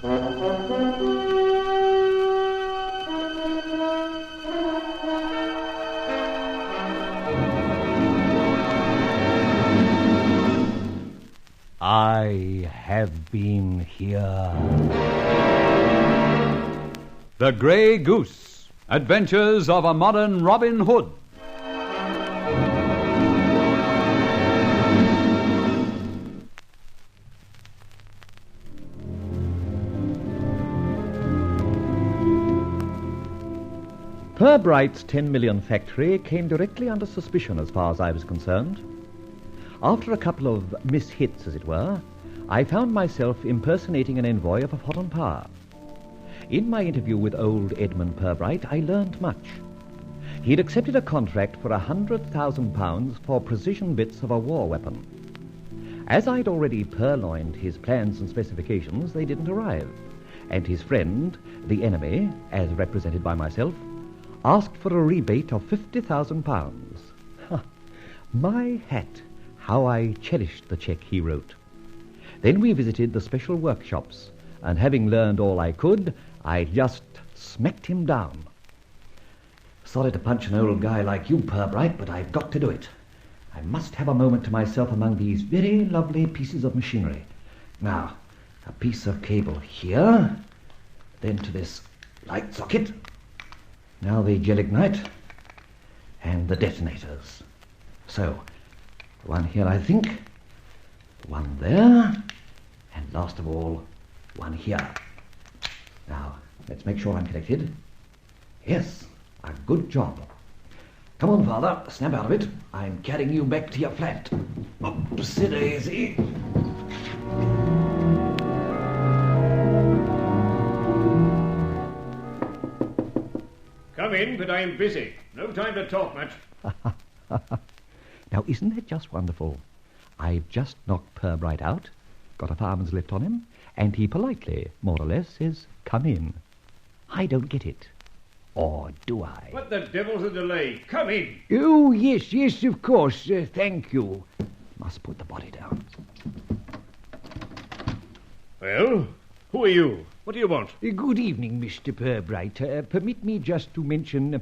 I have been here. The Grey Goose, Adventures of a Modern Robin Hood. Pirbright's 10 million factory came directly under suspicion as far as I was concerned. After a couple of mishits, as it were, I found myself impersonating an envoy of a foreign power. In my interview with old Edmund Pirbright, I learned much. He'd accepted a contract for £100,000 for precision bits of a war weapon. As I'd already purloined his plans and specifications, they didn't arrive, and his friend, the enemy, as represented by myself, asked for a rebate of £50,000. My hat! How I cherished the cheque he wrote. Then we visited the special workshops, and having learned all I could, I just smacked him down. Sorry to punch an old guy like you, Pirbright, but I've got to do it. I must have a moment to myself among these very lovely pieces of machinery. Now, a piece of cable here, then to this light socket. Now the gelignite and the detonators. So, one here, I think, one there, and last of all, one here. Now, let's make sure I'm connected. Yes, a good job. Come on, Father, snap out of it. I'm carrying you back to your flat. Oopsie-daisy. Come in, but I'm busy. No time to talk much. Now, isn't that just wonderful? I've just knocked Pirbright out, got a fireman's lift on him, and he politely, more or less, says, "Come in." I don't get it. Or do I? What the devil's the delay? Come in. Oh, yes, of course. Thank you. Must put the body down. Well, who are you? What do you want? Good evening, Mr. Pirbright. Permit me just to mention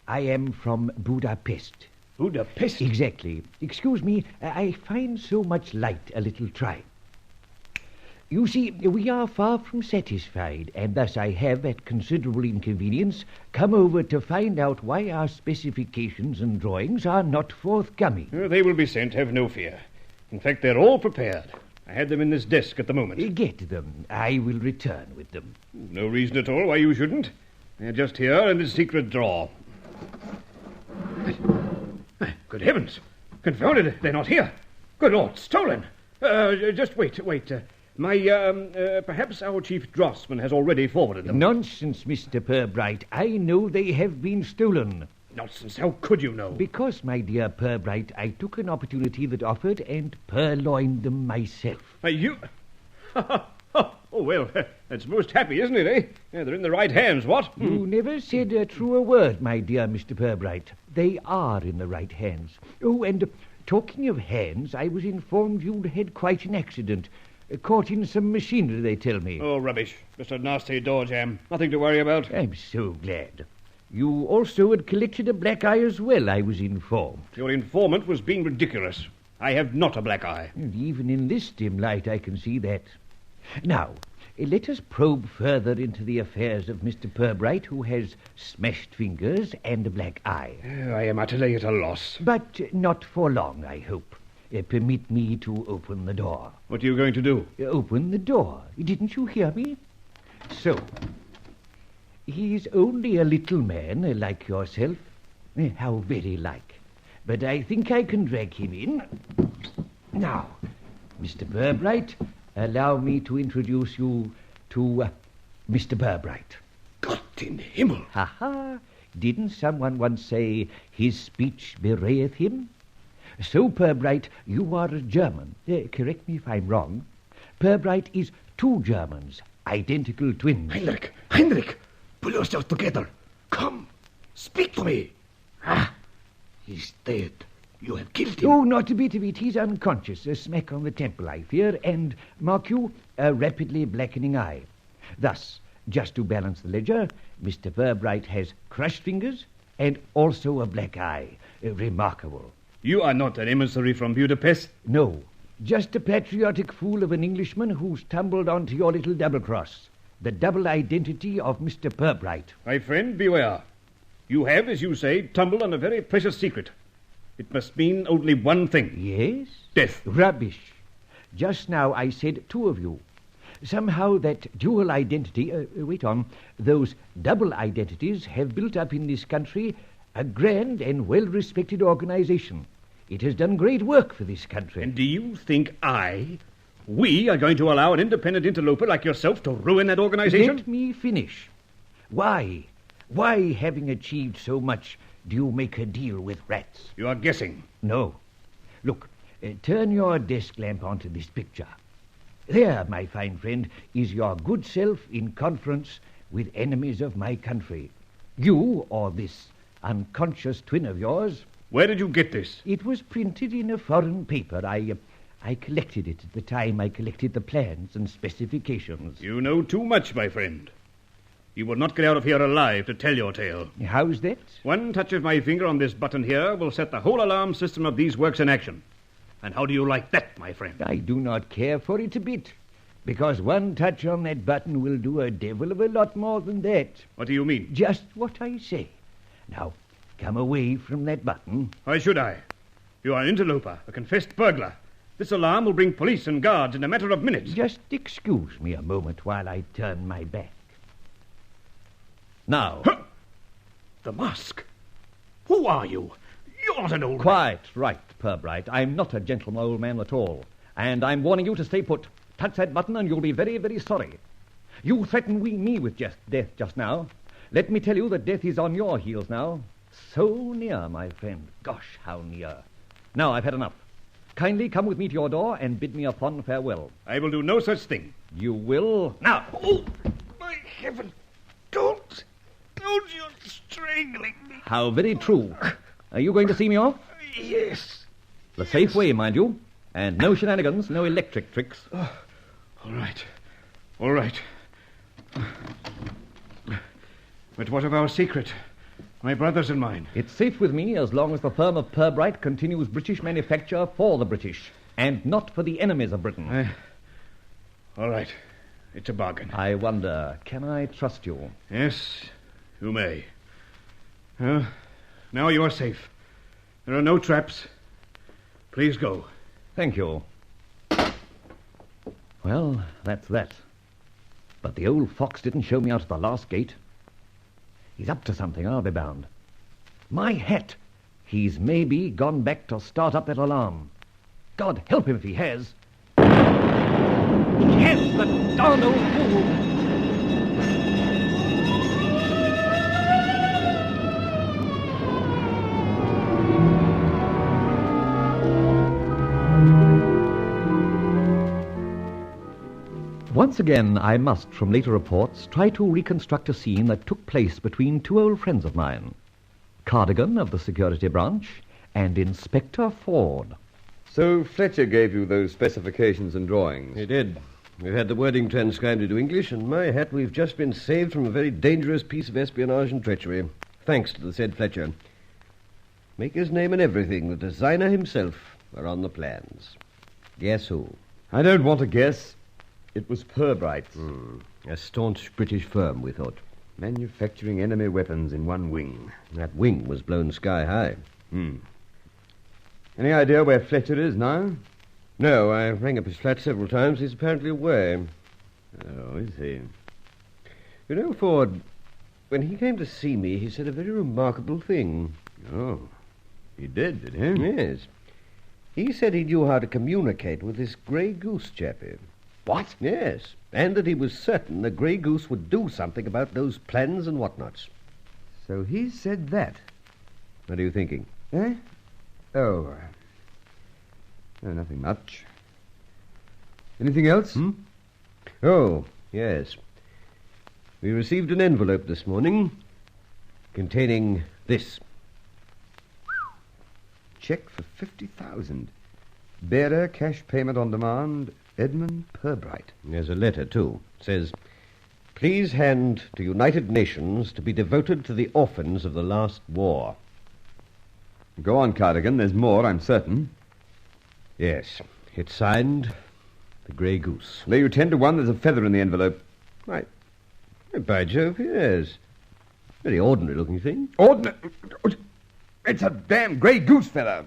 I am from Budapest. Budapest? Exactly. Excuse me, I find so much light a little trying. You see, we are far from satisfied, and thus I have, at considerable inconvenience, come over to find out why our specifications and drawings are not forthcoming. They will be sent, have no fear. In fact, they're all prepared. I had them in this desk at the moment. Get them. I will return with them. No reason at all why you shouldn't. They're just here in this secret drawer. Good heavens! Confounded, they're not here. Good Lord, stolen! Just wait. Perhaps our chief draftsman has already forwarded them. Nonsense, Mr. Pirbright. I know they have been stolen. Nonsense, how could you know? Because, my dear Pirbright, I took an opportunity that offered and purloined them myself. You... Oh, well, that's most happy, isn't it, eh? Yeah, they're in the right hands, what? You never said a truer word, my dear Mr. Pirbright. They are in the right hands. Oh, and talking of hands, I was informed you'd had quite an accident. Caught in some machinery, they tell me. Oh, rubbish. Just a nasty door jam. Nothing to worry about. I'm so glad. You also had collected a black eye as well, I was informed. Your informant was being ridiculous. I have not a black eye. And even in this dim light, I can see that. Now, let us probe further into the affairs of Mr. Pirbright, who has smashed fingers and a black eye. I am utterly at a loss. But not for long, I hope. Permit me to open the door. What are you going to do? Open the door. Didn't you hear me? So, he's only a little man, like yourself. How very like. But I think I can drag him in. Now, Mr. Pirbright, allow me to introduce you to Mr. Pirbright. Gott in Himmel! Ha! Didn't someone once say, his speech bewrayeth him? So, Pirbright, you are a German. Correct me if I'm wrong. Pirbright is two Germans, identical twins. Heinrich, pull yourself together. Come, speak to me. He's dead. You have killed him. Oh, not a bit of it. He's unconscious. A smack on the temple, I fear, and, mark you, a rapidly blackening eye. Thus, just to balance the ledger, Mr. Pirbright has crushed fingers and also a black eye. Remarkable. You are not an emissary from Budapest? No, just a patriotic fool of an Englishman who's tumbled onto your little double-cross. The double identity of Mr. Pirbright. My friend, beware. You have, as you say, tumbled on a very precious secret. It must mean only one thing. Yes? Death. Rubbish. Just now I said two of you. Somehow that dual identity, those double identities have built up in this country a grand and well-respected organization. It has done great work for this country. And do you think we are going to allow an independent interloper like yourself to ruin that organization? Let me finish. Why, having achieved so much, do you make a deal with rats? You are guessing. No. Look, turn your desk lamp onto this picture. There, my fine friend, is your good self in conference with enemies of my country. You, or this unconscious twin of yours. Where did you get this? It was printed in a foreign paper. I collected it at the time I collected the plans and specifications. You know too much, my friend. You will not get out of here alive to tell your tale. How's that? One touch of my finger on this button here will set the whole alarm system of these works in action. And how do you like that, my friend? I do not care for it a bit, because one touch on that button will do a devil of a lot more than that. What do you mean? Just what I say. Now, come away from that button. Why should I? You are an interloper, a confessed burglar. This alarm will bring police and guards in a matter of minutes. Just excuse me a moment while I turn my back. Now. Huh! The mask. Who are you? You're not an old man. Quite right, Pirbright. I'm not a gentleman old man at all. And I'm warning you to stay put. Touch that button and you'll be very, very sorry. You threatened me with death just now. Let me tell you that death is on your heels now. So near, my friend. Gosh, how near. Now, I've had enough. Kindly come with me to your door and bid me a fond farewell. I will do no such thing. You will? Now! Oh, my heaven. Don't. You're strangling me. How very true. Are you going to see me off? Yes. The safe way, mind you. And no shenanigans, no electric tricks. Oh, all right. But what of our secret? My brothers and mine. It's safe with me as long as the firm of Pirbright continues British manufacture for the British, and not for the enemies of Britain. All right. It's a bargain. I wonder, can I trust you? Yes, you may. Now you are safe. There are no traps. Please go. Thank you. Well, that's that. But the old fox didn't show me out at the last gate. He's up to something, I'll be bound. My hat! He's maybe gone back to start up that alarm. God help him if he has. He has, the darn old fool! Once again, I must, from later reports, try to reconstruct a scene that took place between two old friends of mine, Cardigan of the security branch and Inspector Ford. So Fletcher gave you those specifications and drawings? He did. We've had the wording transcribed into English, and my hat, we've just been saved from a very dangerous piece of espionage and treachery, thanks to the said Fletcher. Maker's name and everything, the designer himself, are on the plans. Guess who? I don't want to guess. It was Pirbright's. A staunch British firm, we thought. Manufacturing enemy weapons in one wing. That wing was blown sky high. Any idea where Fletcher is now? No, I rang up his flat several times. He's apparently away. Oh, is he? You know, Ford, when he came to see me, he said a very remarkable thing. Oh, he did he? Yes. He said he knew how to communicate with this Grey Goose chappie. What? Yes, and that he was certain the Grey Goose would do something about those plans and whatnots. So he said that. What are you thinking? Eh? Oh, nothing much. Anything else? Oh, yes. We received an envelope this morning containing this. Check for 50,000. Bearer, cash payment on demand, Edmund Pirbright. There's a letter, too. It says, Please hand to United Nations to be devoted to the orphans of the last war. Go on, Cardigan. There's more, I'm certain. Yes, it's signed the Grey Goose. Lay you 10 to 1, there's a feather in the envelope. Why, by Jove, yes. Very ordinary-looking thing. Ordinary... It's a damn Grey Goose feather.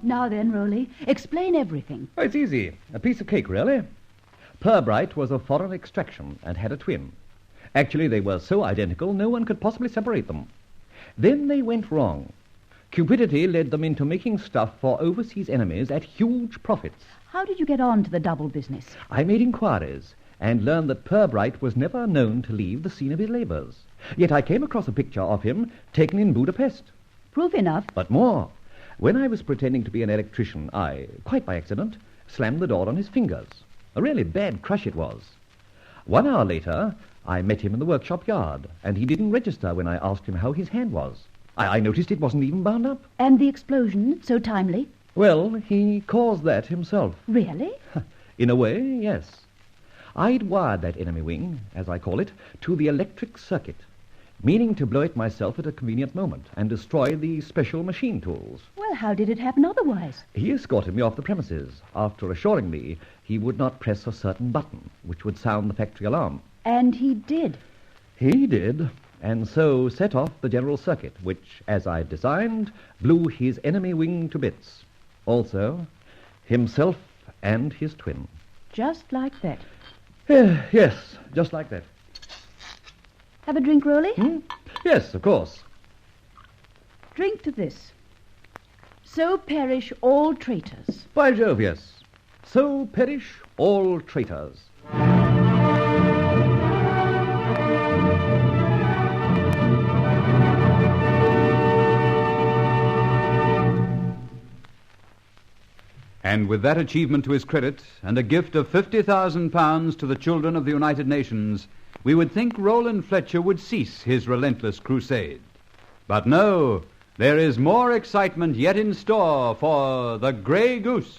Now then, Rolly, explain everything. Oh, it's easy. A piece of cake, really. Purbright was of foreign extraction and had a twin. Actually, they were so identical, no one could possibly separate them. Then they went wrong. Cupidity led them into making stuff for overseas enemies at huge profits. How did you get on to the double business? I made inquiries and learned that Purbright was never known to leave the scene of his labors. Yet I came across a picture of him taken in Budapest. Proof enough. But more. When I was pretending to be an electrician, I, quite by accident, slammed the door on his fingers. A really bad crush it was. 1 hour later, I met him in the workshop yard, and he didn't register when I asked him how his hand was. I noticed it wasn't even bound up. And the explosion, so timely? Well, he caused that himself. Really? In a way, yes. I'd wired that enemy wing, as I call it, to the electric circuit, meaning to blow it myself at a convenient moment and destroy the special machine tools. Well, how did it happen otherwise? He escorted me off the premises after assuring me he would not press a certain button, which would sound the factory alarm. And he did. He did, and so set off the general circuit, which, as I designed, blew his enemy wing to bits. Also, himself and his twin. Just like that. Yes, just like that. Have a drink, Rolly? Yes, of course. Drink to this. So perish all traitors. By Jove, yes. So perish all traitors. And with that achievement to his credit and a gift of £50,000 to the children of the United Nations, we would think Rolland Fletcher would cease his relentless crusade. But no, there is more excitement yet in store for the Grey Goose.